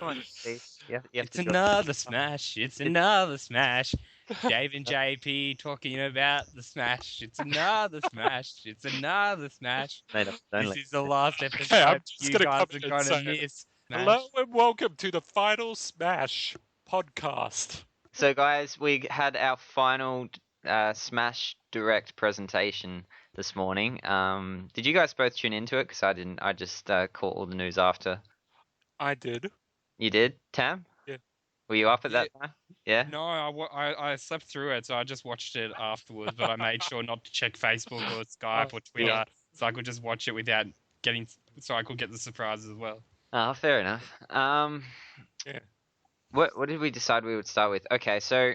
Come on, Steve. You have It's to drop. another smash. It's another smash. Dave and JP talking about the smash. It's another smash. It's another smash. Made up This only. is the last Okay, I'm episode just you gonna guys come are in and gonna say miss. hello Smash. and welcome to the final Smash podcast. So, guys, we had our final Smash Direct presentation this morning. Did you guys both tune into it? Because I didn't. I just caught all the news after. I did. You did, Tam? Yeah. Were you up at Yeah. that time? Yeah. No, I slept through it, so I just watched it afterwards. But I made sure not to check Facebook or Skype or Twitter, Yeah. so I could just watch it without getting. So I could get the surprises as well. Oh, fair enough. Yeah. What did we decide we would start with? Okay, so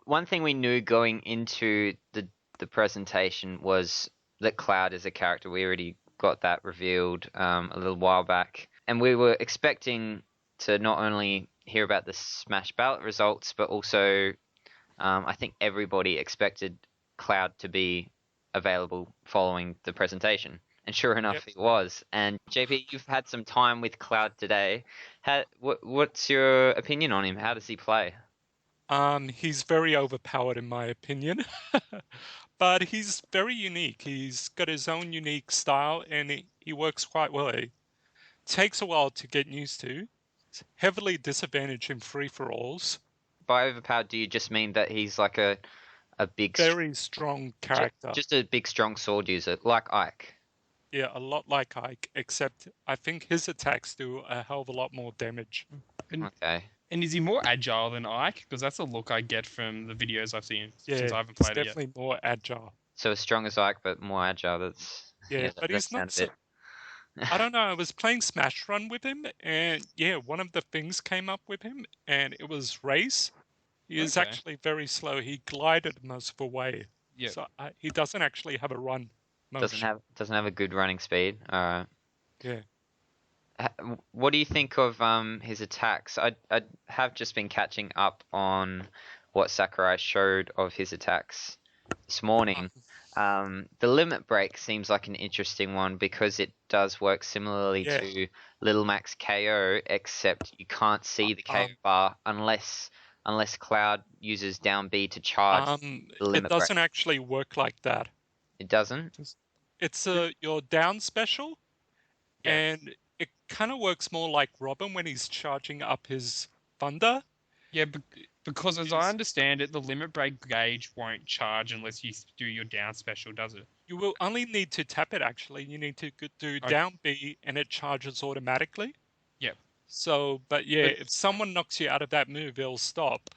one thing we knew going into the presentation was that Cloud is a character. We already got that revealed a little while back, and we were expecting to not only hear about the Smash ballot results, but also I think everybody expected Cloud to be available following the presentation. And sure enough, Yep. it was. And JP, you've had some time with Cloud today. What's your opinion on him? How does he play? He's very overpowered in my opinion, but he's very unique. He's got his own unique style, and he works quite well. It takes a while to get used to. It's heavily disadvantaged in free-for-alls. By overpowered, do you just mean that he's like a big, Very strong character. just a big, strong sword user, like Ike? Yeah, a lot like Ike, except I think his attacks do a hell of a lot more damage. Okay. And is he more agile than Ike? Because that's a look I get from the videos I've seen since I haven't He's played it yet. definitely more agile. So as strong as Ike, but more agile. That's But he's that not sounds so... I don't know, I was playing Smash Run with him, and one of the things came up with him, and it was race. He is Okay. actually very slow. He glided most of the way. Yeah. So he doesn't actually have a run motion. doesn't have a good running speed. All right. Yeah. What do you think of his attacks? I have just been catching up on what Sakurai showed of his attacks this morning. The limit break seems like an interesting one because it does work similarly to Little Mac's KO, except you can't see the KO bar unless Cloud uses down B to charge the limit It doesn't break. actually work like that. It doesn't? It's your down special, Yes. and it kind of works more like Robin when he's charging up his thunder. Yeah, because as I understand it, the limit break gauge won't charge unless you do your down special, does it? You will only need to tap it, actually. You need to do down B, and it charges automatically. Yep. So, but if someone knocks you out of that move, it'll stop.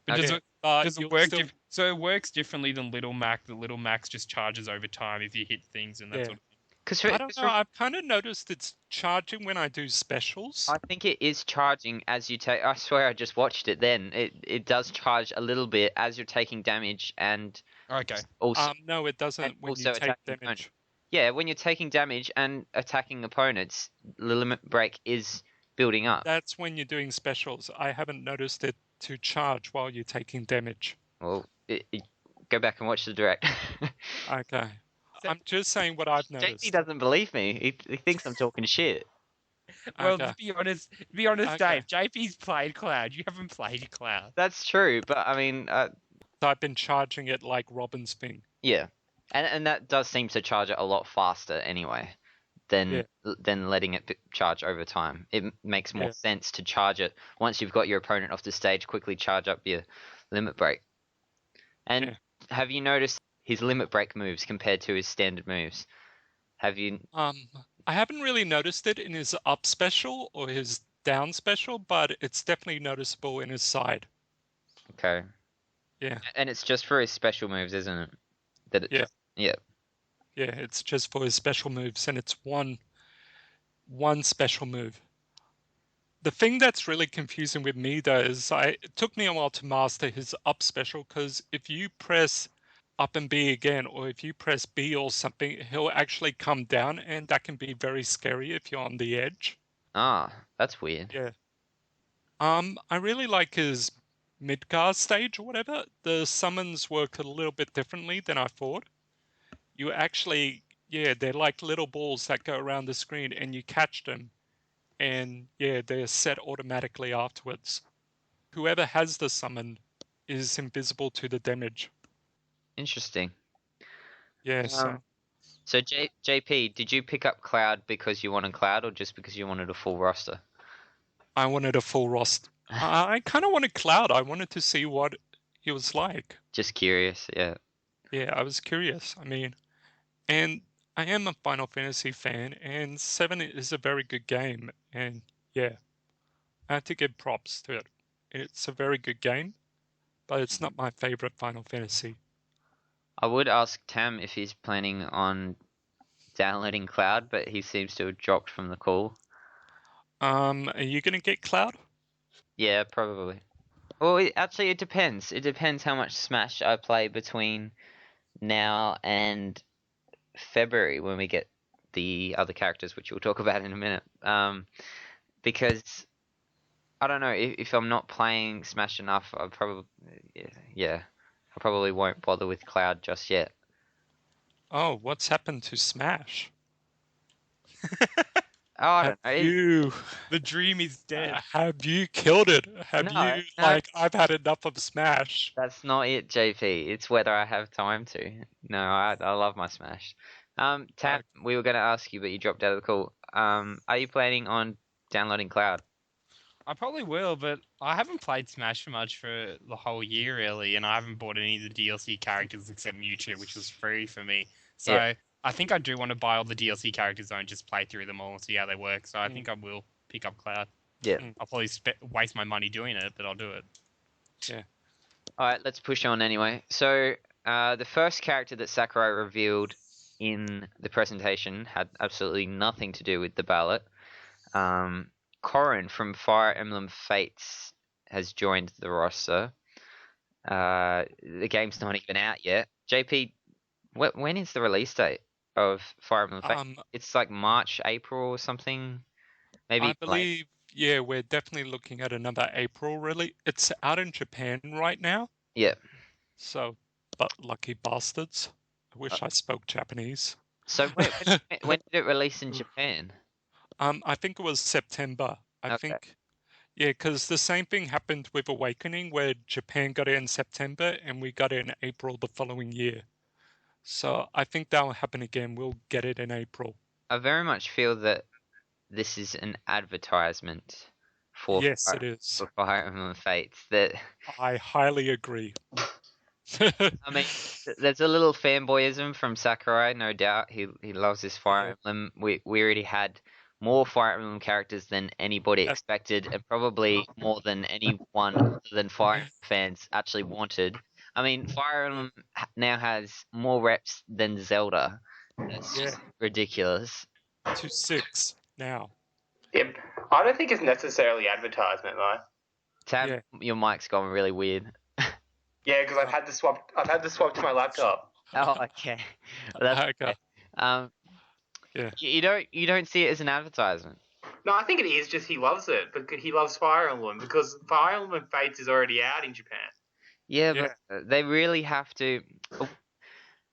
But Okay. does it work? So it works differently than Little Mac. The Little Max just charges over time if you hit things and that sort of thing. I don't know. I've kind of noticed it's charging when I do specials. I think it is charging as you take. I swear I just watched it. Then it does charge a little bit as you're taking damage and Okay. also no, it doesn't when you take damage. Yeah, when you're taking damage and attacking opponents, the limit break is building up. That's when you're doing specials. I haven't noticed it to charge while you're taking damage. Well, go back and watch the direct. Okay. I'm just saying what I've noticed. JP doesn't believe me. He thinks I'm talking shit. Well, to be honest, Okay. Dave. JP's played Cloud. You haven't played Cloud. That's true, but I mean, I've been charging it like Robin's thing. yeah, and that does seem to charge it a lot faster anyway than letting it charge over time. It makes more sense to charge it once you've got your opponent off the stage. Quickly charge up your limit break. And have you noticed his limit break moves compared to his standard moves? Have you? I haven't really noticed it in his up special or his down special, but it's definitely noticeable in his side. Okay. Yeah. And it's just for his special moves, isn't it? Yeah, it's just for his special moves, and it's one special move. The thing that's really confusing with me, though, is it took me a while to master his up special, because if you press up and B again, or if you press B or something, he'll actually come down, and that can be very scary if you're on the edge. Ah, that's weird. Yeah. I really like his Midgar stage or whatever. The summons work a little bit differently than I thought. You actually, they're like little balls that go around the screen, and you catch them, and yeah, they're set automatically afterwards. Whoever has the summon is invisible to the damage. Interesting. Yeah, so So JP, did you pick up Cloud because you wanted Cloud or just because you wanted a full roster? I wanted a full roster. I kind of wanted Cloud. I wanted to see what he was like. Just curious, yeah. Yeah, I was curious. I mean, and I am a Final Fantasy fan, and 7 is a very good game. And yeah, I have to give props to it. It's a very good game, but it's not my favorite Final Fantasy. I would ask Tam if he's planning on downloading Cloud, but he seems to have dropped from the call. Are you gonna get Cloud? Yeah, probably. Well, actually, it depends. It depends how much Smash I play between now and February when we get the other characters, which we'll talk about in a minute. Because I don't know if I'm not playing Smash enough, I probably I probably won't bother with Cloud just yet. Oh, what's happened to Smash? Oh, I Have don't know. you The dream is dead. have you killed it? Have No, you no. like I've had enough of Smash? That's not it, JP. It's whether I have time to. No, I love my Smash. Tam, we were going to ask you, but you dropped out of the call. Are you planning on downloading Cloud? I probably will, but I haven't played Smash much for the whole year, really, and I haven't bought any of the DLC characters except Mewtwo, which was free for me. So Yeah. I think I do want to buy all the DLC characters and just play through them all and see how they work. So I think I will pick up Cloud. Yeah. I'll probably waste my money doing it, but I'll do it. Yeah. All right, let's push on anyway. So, the first character that Sakurai revealed in the presentation had absolutely nothing to do with the ballot. Corrin from Fire Emblem Fates has joined the roster. The game's not even out yet. JP, when is the release date of Fire Emblem Fates? It's like March, April or something. Maybe I believe, yeah, we're definitely looking at another April release. It's out in Japan right now. Yeah. So, but lucky bastards. I wish I spoke Japanese. So when did it release in Japan? I think it was September. I think, yeah, because the same thing happened with Awakening, where Japan got it in September and we got it in April the following year. So I think that will happen again. We'll get it in April. I very much feel that this is an advertisement for Yes, it is. for Fire Emblem Fates. That I highly agree. I mean, there's a little fanboyism from Sakurai, no doubt. He loves this Fire Emblem. We already had more Fire Emblem characters than anybody expected, and probably more than anyone other than Fire Emblem fans actually wanted. I mean, Fire Emblem now has more reps than Zelda. That's just ridiculous. To 6 now. Yep. I don't think it's necessarily advertisement, though. Tab, your mic's gone really weird. Yeah, because I've had to swap to my laptop. Oh, okay. Well, that's okay. You don't see it as an advertisement. No, I think it is just he loves it because he loves Fire Emblem because Fire Emblem Fates is already out in Japan. Yeah, but they really have to.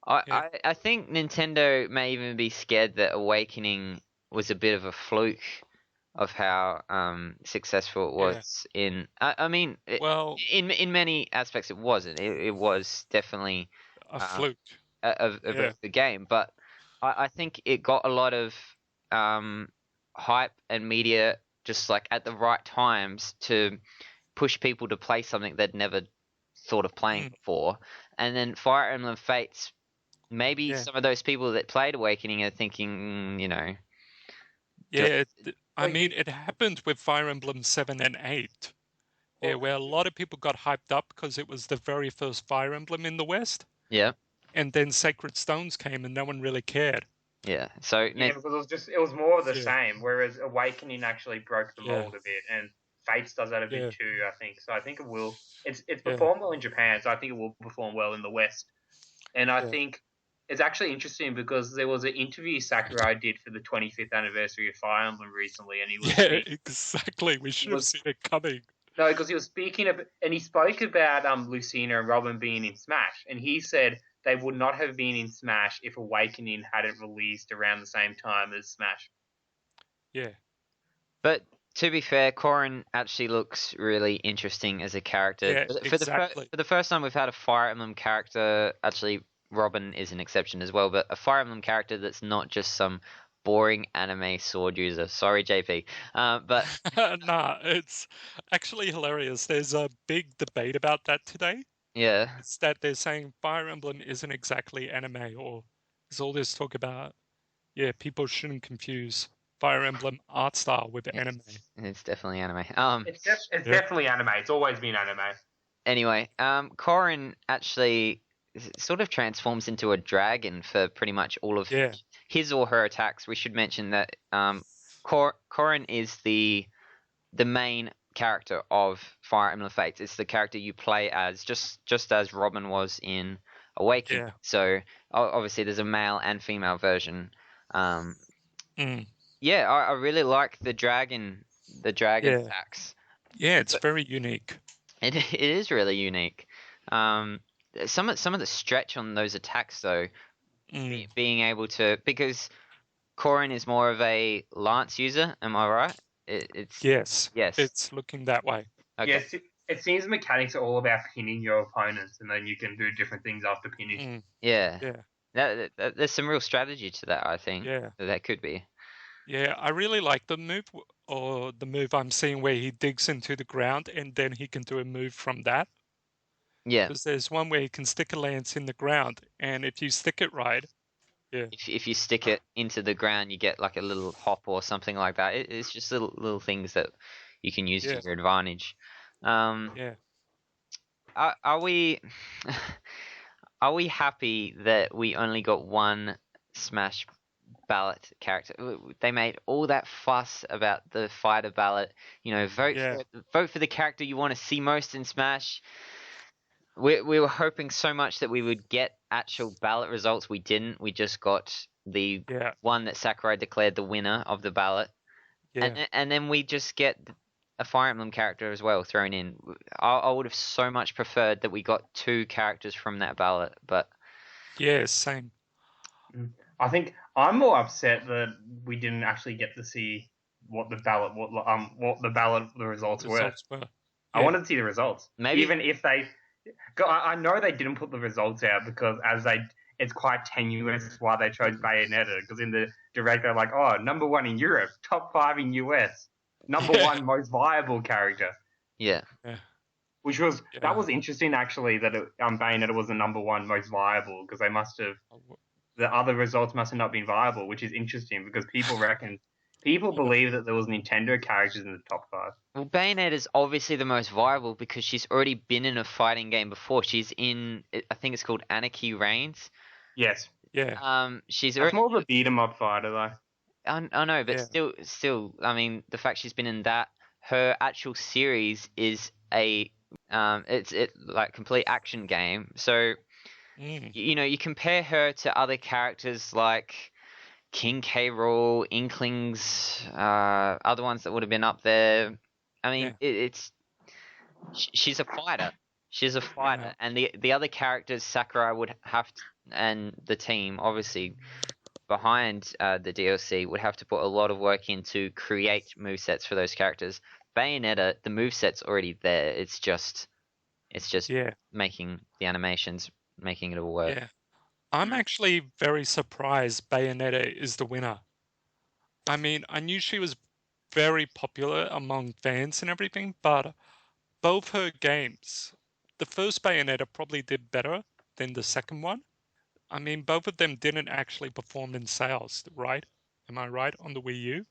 I think Nintendo may even be scared that Awakening was a bit of a fluke of how successessful it was in. I mean, in many aspects it wasn't. It was definitely a fluke of the game, but I think it got a lot of hype and media just like at the right times to push people to play something they'd never thought of playing before. And then Fire Emblem Fates, maybe some of those people that played Awakening are thinking, you know. Yeah, I mean, it happened with Fire Emblem 7 and 8. Yeah, where a lot of people got hyped up because it was the very first Fire Emblem in the West. Yeah. And then Sacred Stones came and no one really cared. Yeah. So because it was more of the same, whereas Awakening actually broke the mold a bit, and Fates does that a bit too, I think. So I think it will. It's performed well in Japan, so I think it will perform well in the West. And I think it's actually interesting because there was an interview Sakurai did for the 25th anniversary of Fire Emblem recently, and he was exactly. We should have seen it coming. No, because he was speaking and he spoke about Lucina and Robin being in Smash, and he said they would not have been in Smash if Awakening hadn't released around the same time as Smash. Yeah. But to be fair, Corrin actually looks really interesting as a character. Yeah, For exactly. the first time we've had a Fire Emblem character, actually Robin is an exception as well, but a Fire Emblem character that's not just some boring anime sword user. Sorry, JP. But Nah, it's actually hilarious. There's a big debate about that today. yeah, It's that they're saying Fire Emblem isn't exactly anime, or there's all this talk about, yeah, people shouldn't confuse Fire Emblem art style with anime. it's definitely anime. It's definitely anime. It's always been anime. Anyway, Corrin actually sort of transforms into a dragon for pretty much all of Yeah, his or her attacks. We should mention that Corrin is the main character of Fire Emblem Fates. It's the character you play as, just as Robin was in Awakening. yeah. So obviously there's a male and female version. Mm, Yeah, I really like the dragon yeah. attacks. Yeah, it's very unique. It is really unique. Some of the stretch on those attacks though, Mm, being able to, because Corrin is more of a lance user. Am I right? It's yes, yes. it's looking that way. Okay. Yes, it seems mechanics are all about pinning your opponents, and then you can do different things after pinning. Mm, Yeah. yeah, There's some real strategy to that, I think. yeah. That could be. Yeah, I really like the move, or the move I'm seeing where he digs into the ground and then he can do a move from that. Yeah. Because there's one where you can stick a lance in the ground, and if you stick it right, yeah, If you stick it into the ground, you get like a little hop or something like that. It's just little things that you can use to yeah, your advantage. yeah. Are we are we happy that we only got one Smash ballot character? They made all that fuss about the fighter ballot. You know, Yeah. vote for the character you want to see most in Smash. We were hoping so much that we would get actual ballot results. We didn't. We just got the Yeah, one that Sakurai declared the winner of the ballot, yeah, and then we just get a Fire Emblem character as well thrown in. I would have so much preferred that we got two characters from that ballot, but yeah, same. I think I'm more upset that we didn't actually get to see what the results were. Results were. I Yeah, wanted to see the results, maybe even if they. I know they didn't put the results out because it's quite tenuous why they chose Bayonetta, because in the direct they're like, oh, number 1 in Europe, top 5 in US, number Yeah. 1 most viable character, yeah. yeah, which was Yeah. that was interesting actually that Bayonetta was the number 1 most viable, because they must have, the other results must have not been viable, which is interesting because people believe that there was Nintendo characters in the top 5. Well, Bayonetta is obviously the most viable because she's already been in a fighting game before. She's in, I think it's called Anarchy Reigns. Yes, yeah, She's that's already. more of a beat 'em up fighter though. I know, but Yeah. still, I mean, the fact she's been in that, her actual series is it's like complete action game. So Mm, you know, you compare her to other characters like King K. Rool, Inklings, other ones that would have been up there. I mean, Yeah. she's a fighter. She's a fighter, Yeah. and the other characters Sakurai would have to, and the team obviously behind the DLC would have to put a lot of work in to create movesets for those characters. Bayonetta, the moveset's already there. It's just Yeah. making the animations, making it all work. Yeah. I'm actually very surprised Bayonetta is the winner. I mean, I knew she was very popular among fans and everything, but both her games, the first Bayonetta probably did better than the second one. I mean, both of them didn't actually perform in sales, right? Am I right on the Wii U?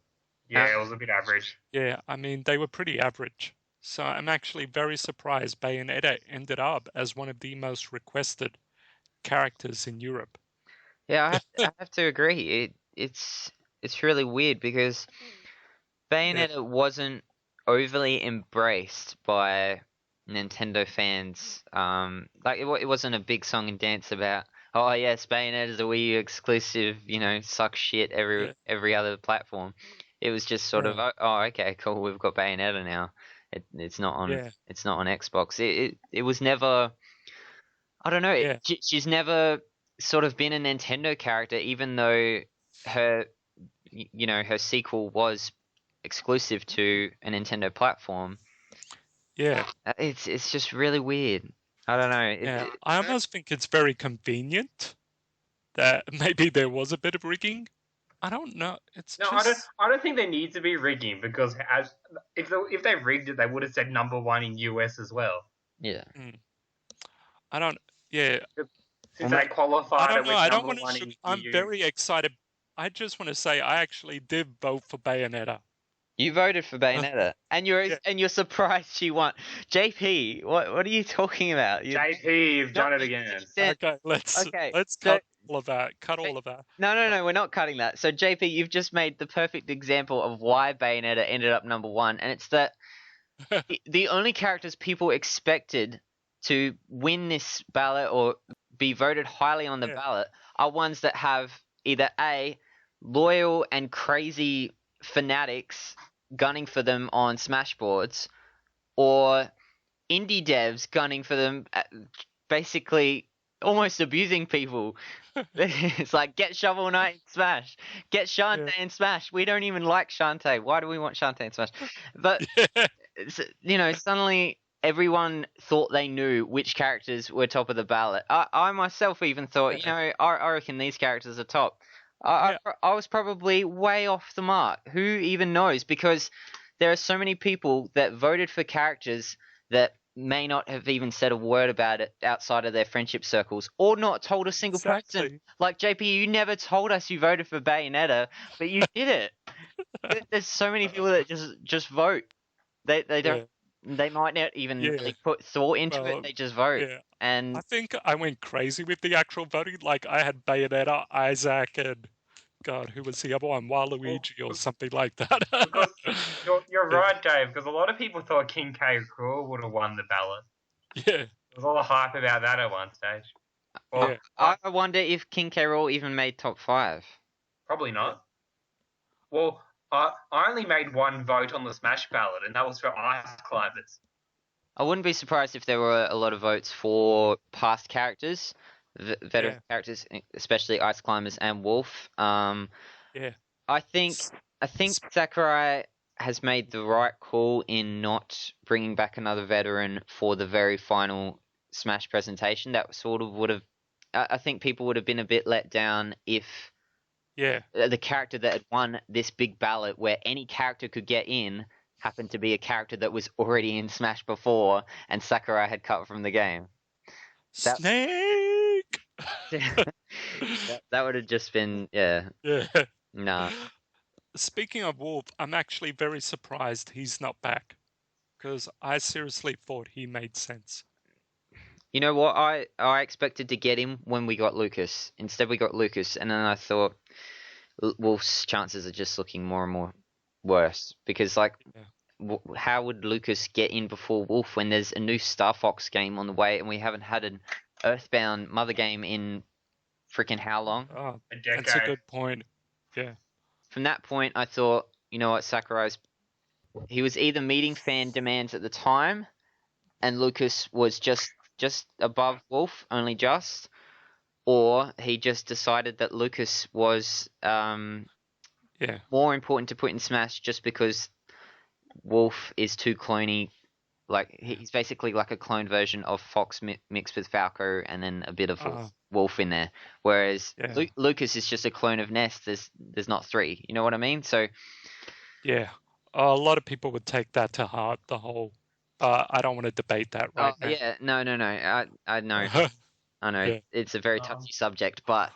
Yeah, it was a bit average. Yeah, I mean, they were pretty average. So I'm actually very surprised Bayonetta ended up as one of the most requested characters in Europe. Yeah, I have to agree. It's really weird because Bayonetta wasn't overly embraced by Nintendo fans. Like it wasn't a big song and dance about, oh yes, Bayonetta's a Wii U exclusive, you know, suck shit Yeah. every other platform. It was just sort of, Yeah. oh okay, cool, we've got Bayonetta now. It's not on Yeah. it's not on Xbox. It was never, I don't know. Yeah. She's never sort of been a Nintendo character, even though her, you know, her sequel was exclusive to a Nintendo platform. Yeah. It's just really weird. I don't know. Yeah. I almost think it's very convenient that maybe there was a bit of rigging. I don't know. It's No, just I don't think there needs to be rigging because if they rigged it, they would have said #1 in US as well. Yeah. I don't. Yeah. Since they I qualified don't it know. with I don't want #1 to. in I'm EU. very excited. I just want to say I actually did vote for Bayonetta. You voted for Bayonetta, and Yeah. you're surprised she won. JP, what are you talking about? JP, you've done it again. Okay, let's cut all of that. Cut all of that. No, we're not cutting that. So JP, you've just made the perfect example of why Bayonetta ended up #1, and it's that the only characters people expected to win this ballot or be voted highly on the ballot are ones that have either A, loyal and crazy fanatics gunning for them on Smash boards, or indie devs gunning for them, basically almost abusing people. It's like, get Shovel Knight in Smash, get Shantae in Smash. We don't even like Shantae. Why do we want Shantae in Smash? But suddenly everyone thought they knew which characters were top of the ballot. I myself even thought, I reckon these characters are top. I was probably way off the mark. Who even knows? Because there are so many people that voted for characters that may not have even said a word about it outside of their friendship circles, or not told a single person. Like JP, you never told us you voted for Bayonetta, but you did it. There's so many people that just vote. They don't. They might not even really put thought into it. They just vote. Yeah. And I think I went crazy with the actual voting. Like I had Bayonetta, Isaac, and God, who was the other one? Waluigi or something like that. Because you're right, Dave. Because a lot of people thought King K. Rool would have won the ballot. Yeah. There was a lot of hype about that at one stage. Well, I wonder if King K. Rool even made top 5. Probably not. Well, I only made one vote on the Smash ballot, and that was for Ice Climbers. I wouldn't be surprised if there were a lot of votes for past characters, veteran characters, especially Ice Climbers and Wolf. I think Sakurai has made the right call in not bringing back another veteran for the very final Smash presentation. That sort of would have. I think people would have been a bit let down if the character that had won this big ballot, where any character could get in, happened to be a character that was already in Smash before, and Sakurai had cut from the game. Snake! that would have just been, nah. Speaking of Wolf, I'm actually very surprised he's not back, because I seriously thought he made sense. You know what? I expected to get him when we got Lucas. Instead, we got Lucas, and then I thought Wolf's chances are just looking more and more worse, because how would Lucas get in before Wolf when there's a new Star Fox game on the way and we haven't had an Earthbound Mother game in freaking how long? Oh, that's a good point. Yeah. From that point, I thought, you know what, he was either meeting fan demands at the time, and Lucas was just above Wolf, only just, or he just decided that Lucas was more important to put in Smash just because Wolf is too cloney. Like, he's basically like a clone version of Fox mixed with Falco and then a bit of Wolf in there. Whereas Lucas is just a clone of Ness. There's not 3. You know what I mean? So yeah, a lot of people would take that to heart. The whole. I don't want to debate that right now. Yeah, no. I know. I know it's a very touchy subject, but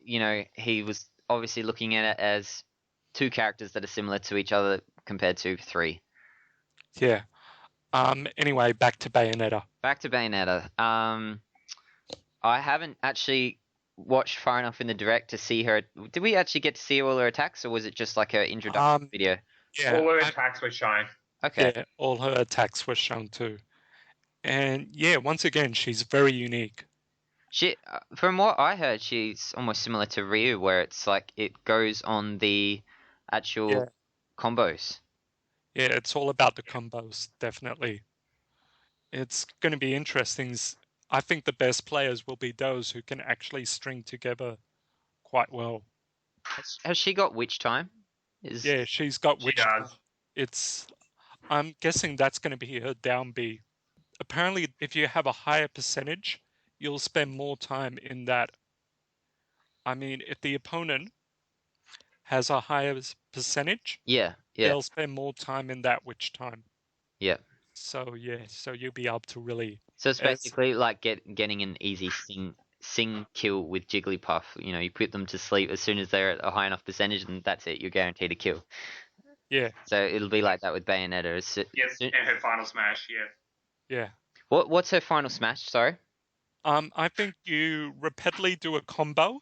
he was obviously looking at it as 2 characters that are similar to each other compared to 3. Yeah. Anyway, back to Bayonetta. I haven't actually watched far enough in the direct to see her. Did we actually get to see all her attacks, or was it just like her introduction video? Yeah, all her attacks were shown. Okay. Yeah, all her attacks were shown too. And once again, she's very unique. From what I heard, she's almost similar to Ryu, where it's like it goes on the actual combos. Yeah, it's all about the combos, definitely. It's going to be interesting. I think the best players will be those who can actually string together quite well. Has she got Witch Time? Yeah, she's got She witch. does. I'm guessing that's going to be her down B. Apparently, if you have a higher percentage, you'll spend more time in that. I mean, if the opponent has a higher percentage, Yeah. they'll spend more time in that witch time. Yeah. So yeah, so you'll be able to really. So it's basically like getting an easy sing kill with Jigglypuff. You know, you put them to sleep as soon as they're at a high enough percentage, and that's it. You're guaranteed a kill. Yeah. So it'll be like that with Bayonetta. Yes, and her final smash. Yeah. Yeah. What's her final smash? Sorry. I think you repeatedly do a combo,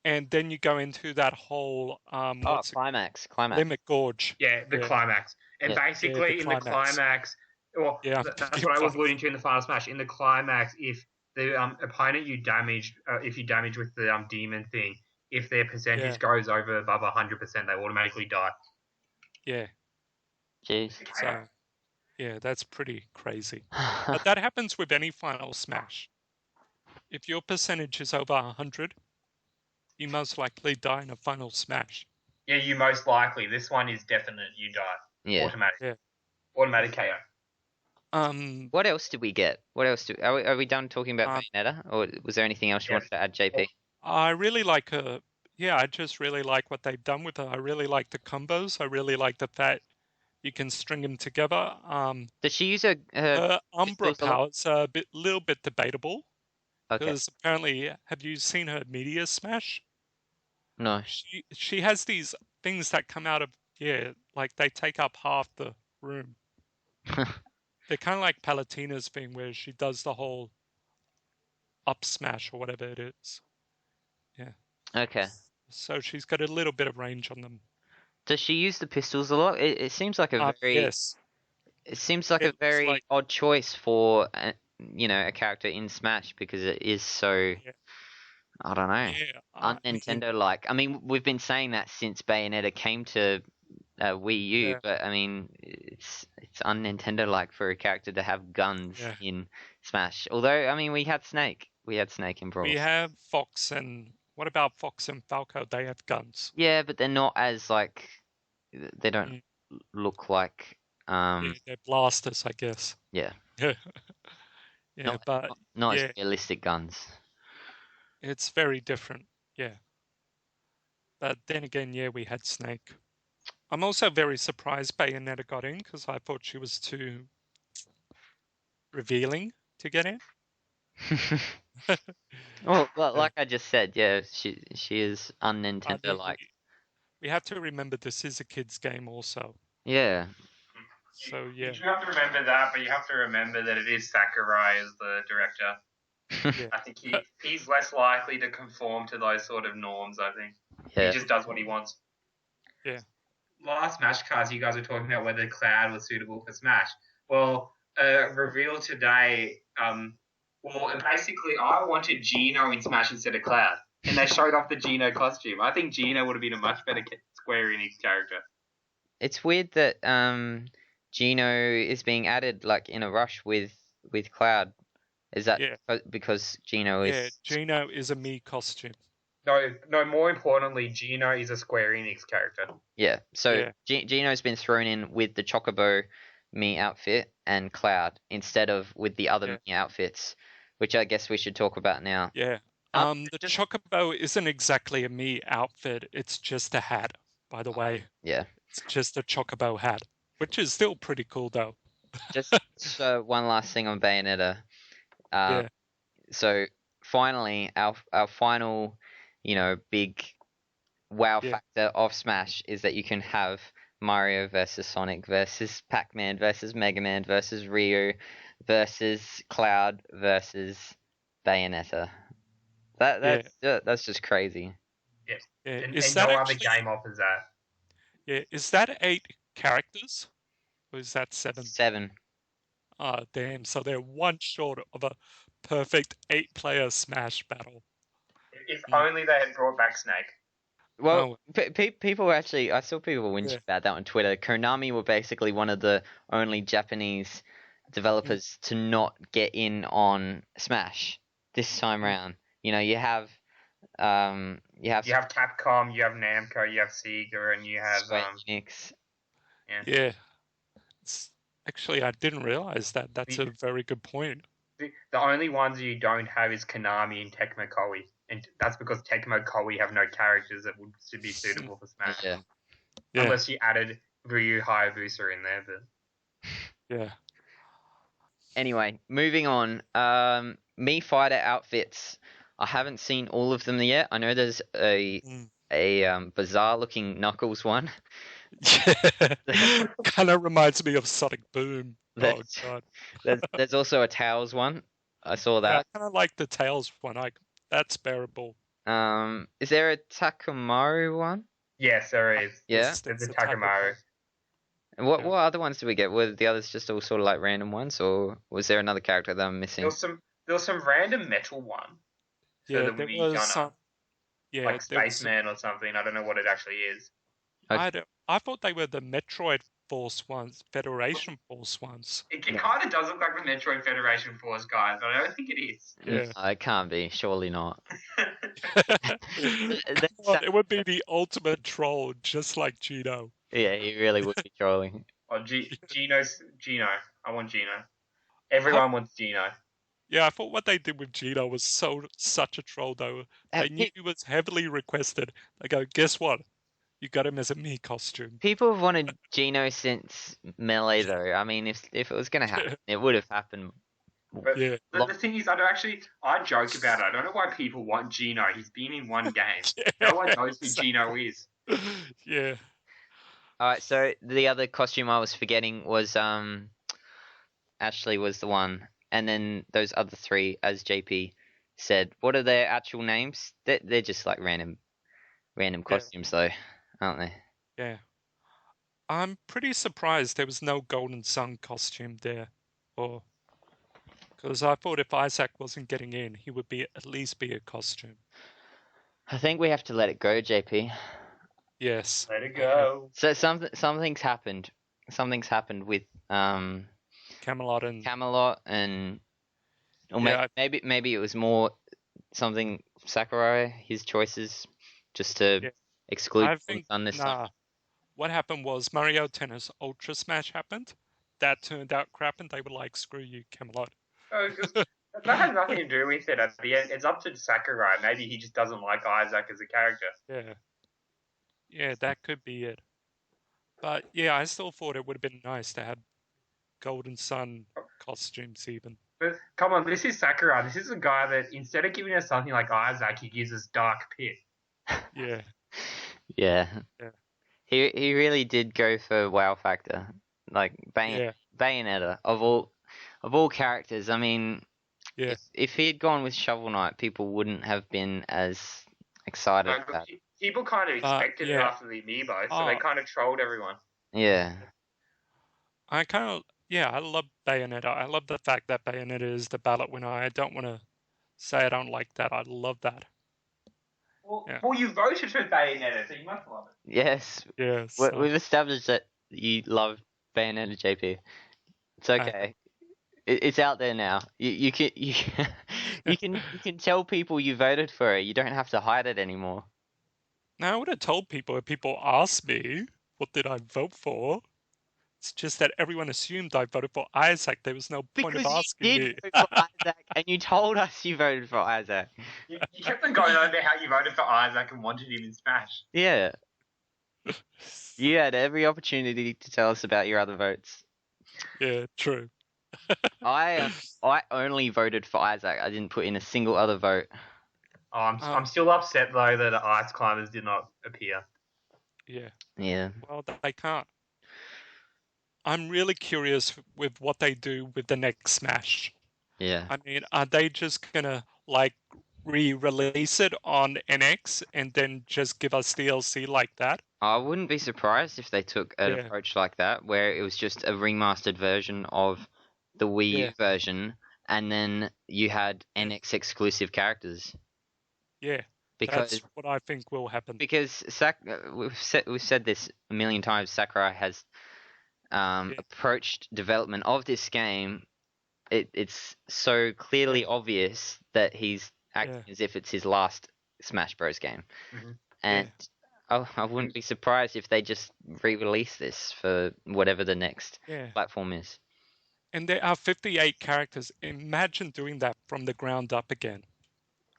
and then you go into that whole Climax. limit gorge. Yeah, the climax. And basically, in the climax, well, that's what I was alluding to in the final smash. In the climax, if the opponent you damaged, if you damage with the demon thing, if their percentage goes over above 100%, they automatically die. Yeah. Jeez. So, yeah, that's pretty crazy. But that happens with any final smash. If your percentage is over 100, you most likely die in a final smash. Yeah, you most likely. This one is definite. You die. Yeah. Automatic. Yeah. Automatic KO. What else did we get? What else are we done talking about Bayonetta, or was there anything else you wanted to add, JP? I really like her. Yeah, I just really like what they've done with her. I really like the combos. I really like the fact you can string them together. Does she use her Umbra pistols a lot? powers are a little bit debatable. Okay. Because apparently, have you seen her meteor smash? No. She has these things that come out of like they take up half the room. They're kind of like Palatina's thing, where she does the whole up smash or whatever it is. Yeah. Okay. So she's got a little bit of range on them. Does she use the pistols a lot? It seems like a very yes. It seems like a very odd choice for a character in Smash, because it is so I don't know, un-Nintendo-like. I mean, we've been saying that since Bayonetta came to Wii U, but I mean, it's un-Nintendo-like for a character to have guns in Smash. Although, I mean, we had Snake in Brawl. We have Fox, and what about Fox and Falco? They have guns. Yeah, but they're not as like, they don't look like. They're blasters, I guess. Yeah. Yeah, but not as realistic guns. It's very different. Yeah. But then again, we had Snake. I'm also very surprised Bayonetta got in, because I thought she was too revealing to get in. Well, like I just said, she is un-Nintendo-like. We have to remember this is a kid's game also. Yeah. So you have to remember that, but you have to remember that it is Sakurai as the director. I think he's less likely to conform to those sort of norms. I think he just does what he wants. Yeah. Last Smash cards, you guys were talking about whether Cloud was suitable for Smash. Well, reveal today. Well, basically, I wanted Geno in Smash instead of Cloud, and they showed off the Geno costume. I think Geno would have been a much better Square Enix character. It's weird that Geno is being added like in a rush with Cloud. Is that because Geno is? Yeah, Geno is a Mii costume. No. More importantly, Geno is a Square Enix character. Yeah. So Geno's been thrown in with the Chocobo Mii outfit and Cloud instead of with the other Mii outfits, which I guess we should talk about now. Yeah. The Chocobo isn't exactly a Mii outfit. It's just a hat, by the way. Yeah. It's just a Chocobo hat, which is still pretty cool, though. Just one last thing on Bayonetta. So finally, our final, big wow factor of Smash is that you can have Mario versus Sonic versus Pac-Man versus Mega Man versus Ryu versus Cloud versus Bayonetta. That's just crazy. Yes. Yeah. And no other game offers that. Yeah. Is that 8 characters? Or is that 7? 7. Oh, damn. So they're one short of a perfect 8-player Smash battle. If only they had brought back Snake. Well, people actually, I saw people whinge about that on Twitter. Konami were basically one of the only Japanese developers to not get in on Smash this time round. You have You have You have Capcom, you have Namco, you have Sega, and you have Square Enix. Yeah. Actually, I didn't realize that. That's a very good point. The only ones you don't have is Konami and Tecmo Koei, and that's because Tecmo Koei have no characters that would be suitable for Smash. Yeah. Unless you added Ryu Hayabusa in there, but Yeah. Anyway, moving on. Mii Fighter outfits. I haven't seen all of them yet. I know there's a bizarre looking Knuckles one. Yeah. Kind of reminds me of Sonic Boom. Oh god. There's also a Tails one. I saw Yeah, I that. kind of like the Tails one. That's bearable. Is there a Takamaru one? yes, there is. Yeah. There's a Takamaru. And what other ones did we get? Were the others just all sort of like random ones, or was there another character that I'm missing? There was some random metal one. Yeah, there was some. Yeah, like Spaceman or something. I don't know what it actually is. Okay. I thought they were the Metroid Force ones, Federation Force ones. It kind of does look like the Metroid Federation Force guys, but I don't think it is. Yeah. It can't be. Surely not. It would be the ultimate troll, just like Gino. Yeah, he really would be trolling. Oh, Gino. I want Gino. Everyone wants Gino. Yeah, I thought what they did with Gino was such a troll, though. They knew he was heavily requested. They go, guess what? You got him as a Mii costume. People have wanted Gino since Melee, though. I mean, if it was going to happen, it would have happened. But the thing is, I joke about it. I don't know why people want Gino. He's been in one game. No one knows who Gino is. Yeah. Alright, so the other costume I was forgetting was Ashley was the one, and then those other three, as JP said, what are their actual names? They're just like random costumes, though, aren't they? Yeah. I'm pretty surprised there was no Golden Sun costume there, because I thought if Isaac wasn't getting in, he would at least be a costume. I think we have to let it go, JP. Yes. Let it go. So something's happened. Something's happened with Camelot and or Yeah, maybe it was more something Sakurai, his choices, just to exclude I think on this time. What happened was Mario Tennis Ultra Smash happened. That turned out crap, and they were like, "Screw you, Camelot." That has nothing to do with it at the end. It's up to Sakurai. Maybe he just doesn't like Isaac as a character. Yeah, that could be it. But yeah, I still thought it would have been nice to have Golden Sun costumes even. But come on, this is Sakurai. This is a guy that instead of giving us something like Isaac, he gives us Dark Pit. Yeah. Yeah. He really did go for wow factor, like Bayonetta of all characters. I mean, if he had gone with Shovel Knight, people wouldn't have been as excited about it. People kind of expected it after the amiibo, so they kind of trolled everyone. Yeah. I love Bayonetta. I love the fact that Bayonetta is the ballot winner. I don't want to say I don't like that. I love that. Well, you voted for Bayonetta, so you must love it. Yes. Yes. We've established that you love Bayonetta, JP. It's okay. It's out there now. You can you can tell people you voted for it. You don't have to hide it anymore. Now I would have told people if people asked me what did I vote for. It's just that everyone assumed I voted for Isaac. There was no point of asking you did vote for Isaac, and you told us you voted for Isaac. You kept on going over how you voted for Isaac and wanted him in Smash. Yeah. You had every opportunity to tell us about your other votes. Yeah, true. I only voted for Isaac. I didn't put in a single other vote. Oh, I'm still upset though that Ice Climbers did not appear. Yeah. Yeah. Well, they can't. I'm really curious with what they do with the next Smash. Yeah. I mean, are they just gonna like re-release it on NX and then just give us DLC like that? I wouldn't be surprised if they took an approach like that, where it was just a remastered version of the Wii U version, and then you had NX exclusive characters. Yeah, because that's what I think will happen. Because we've said this a million times. Sakurai has approached development of this game. It's so clearly obvious that he's acting as if it's his last Smash Bros game. Mm-hmm. And I wouldn't be surprised if they just re-release this for whatever the next platform is. And there are 58 characters. Imagine doing that from the ground up again.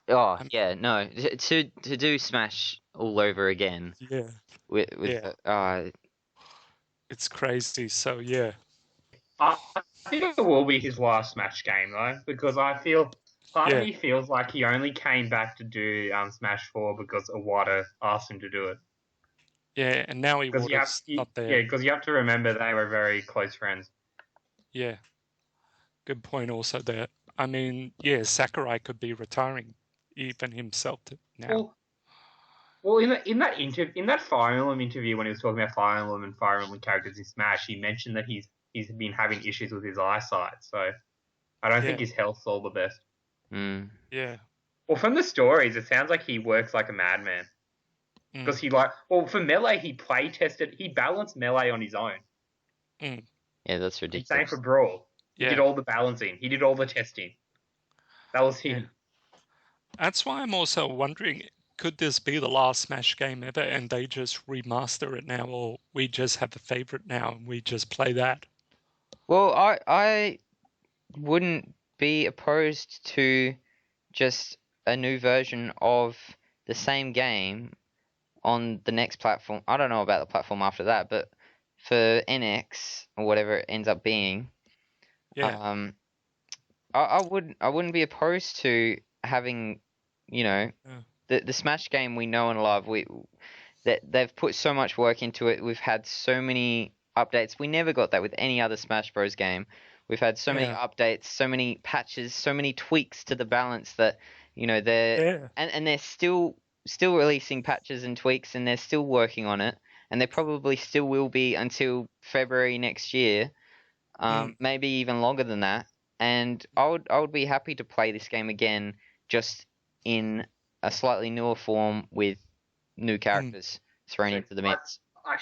Oh, yeah, no. To do Smash all over again. Yeah. With It's crazy. So, yeah. I think it will be his last Smash game, though, because I feel part of me feels like he only came back to do Smash 4 because Iwata asked him to do it. Yeah, and now Iwata's not there. Yeah, because you have to remember they were very close friends. Yeah. Good point also there. I mean, yeah, Sakurai could be retiring even himself now. Well, in that Fire Emblem interview when he was talking about Fire Emblem and Fire Emblem characters in Smash, he mentioned that he's been having issues with his eyesight, so I don't think his health's all the best. Yeah. Well, from the stories, it sounds like he works like a madman. Because for Melee, he balanced Melee on his own. Yeah, that's ridiculous. Same for Brawl. He did all the balancing. He did all the testing. That was him. That's why I'm also wondering, could this be the last Smash game ever and they just remaster it now, or we just have a favorite now and we just play that? Well, I wouldn't be opposed to just a new version of the same game on the next platform. I don't know about the platform after that, but for NX or whatever it ends up being, I wouldn't be opposed to having, the Smash game we know and love. They've put so much work into it. We've had so many updates. We never got that with any other Smash Bros game. We've had so many updates, so many patches, so many tweaks to the balance that they're and they're still releasing patches and tweaks, and they're still working on it, and they probably still will be until February next year, maybe even longer than that. And I would be happy to play this game again, just in a slightly newer form with new characters thrown into the mix. I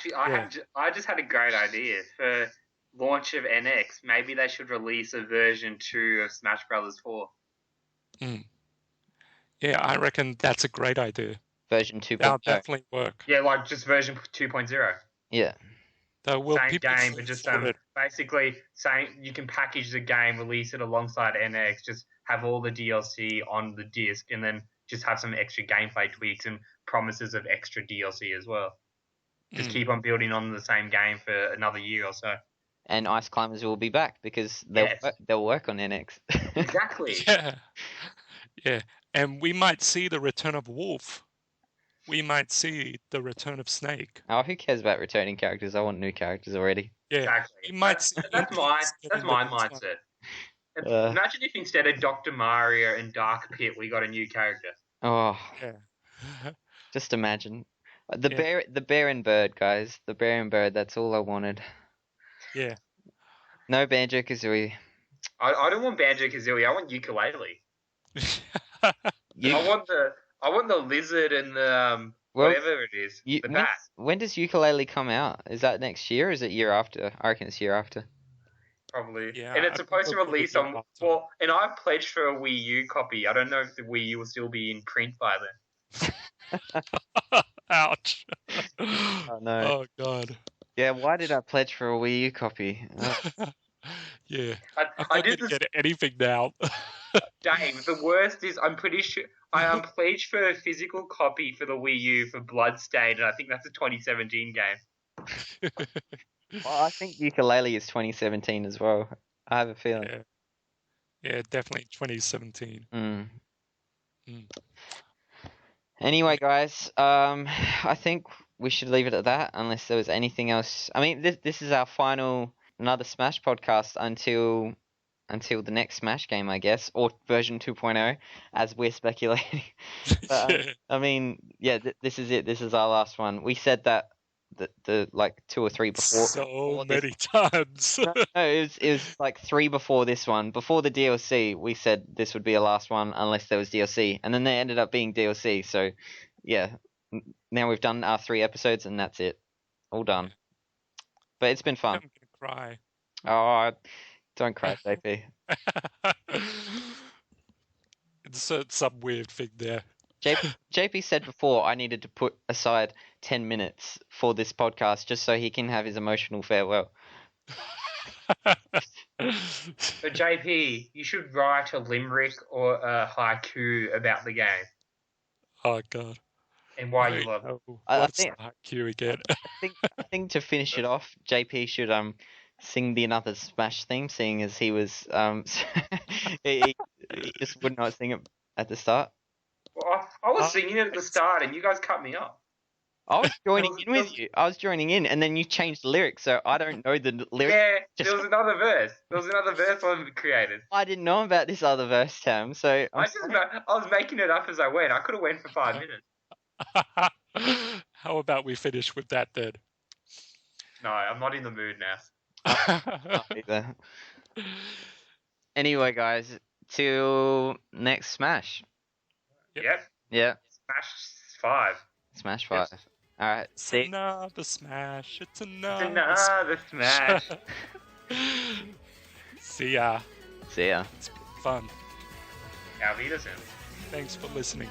just had a great idea for launch of NX. Maybe they should release a version 2 of Smash Bros 4. Yeah, I reckon that's a great idea. Version 2.0. That'll definitely work. Yeah, like just version 2.0. Yeah. Same game, but just basically saying you can package the game, release it alongside NX, just have all the DLC on the disc, and then just have some extra gameplay tweaks and promises of extra DLC as well. Just keep on building on the same game for another year or so. And Ice Climbers will be back because they'll work on NX. Exactly. Yeah. And we might see the return of Wolf. We might see the return of Snake. Oh, who cares about returning characters? I want new characters already. Yeah. Exactly. That's my mindset. Imagine if instead of Dr. Mario and Dark Pit, we got a new character. Oh. Yeah. Just imagine. The bear and bird, guys. The bear and bird, that's all I wanted. Yeah. No Banjo-Kazooie. I don't want Banjo-Kazooie. I want ukulele. I want the lizard and the whatever it is. The bat. When does ukulele come out? Is that next year or is it year after? I reckon it's year after. Probably. Yeah, and it's supposed to release on... Well, and I've pledged for a Wii U copy. I don't know if the Wii U will still be in print by then. Ouch. Oh, no. Oh, God. Yeah, why did I pledge for a Wii U copy? Yeah. I didn't get anything now. Dave, the worst is I'm pretty sure I pledged for a physical copy for the Wii U for Bloodstained, and I think that's a 2017 game. Well, I think ukulele is 2017 as well. I have a feeling. Yeah, definitely 2017. Anyway, guys, I think we should leave it at that, unless there was anything else. I mean, this is our final another Smash podcast until the next Smash game, I guess, or version 2.0, as we're speculating. But, I mean, yeah, this is it. This is our last one. We said that the like 2 or 3 before. So many times. No, it was like 3 before this one. Before the DLC, we said this would be a last one unless there was DLC, and then there ended up being DLC. So, yeah, now we've done our 3 episodes, and that's it, all done. But it's been fun. I'm gonna cry. Oh, don't cry, JP. Insert some weird thing there. JP said before I needed to put aside 10 minutes for this podcast just so he can have his emotional farewell. So JP, you should write a limerick or a haiku about the game Oh God. and why you love it. What's think- the cue again? I think to finish it off, JP should sing the another Smash theme, seeing as he was he just would not sing it at the start. Well, I was singing it at the start, and you guys cut me off. I was joining in with you. I was joining in, and then you changed the lyrics, so I don't know the lyrics. Yeah, there was another verse. There was another verse I created. I didn't know about this other verse, Tam. So I was making it up as I went. I could have went for 5 minutes. How about we finish with that then? No, I'm not in the mood now. either. Anyway, guys, till next Smash. Yep. Yeah, Smash 5. Smash 5. All right, It's see. another Smash. It's another, Another Smash. See ya. See ya. It's been fun. Auf Wiedersehen. Thanks for listening.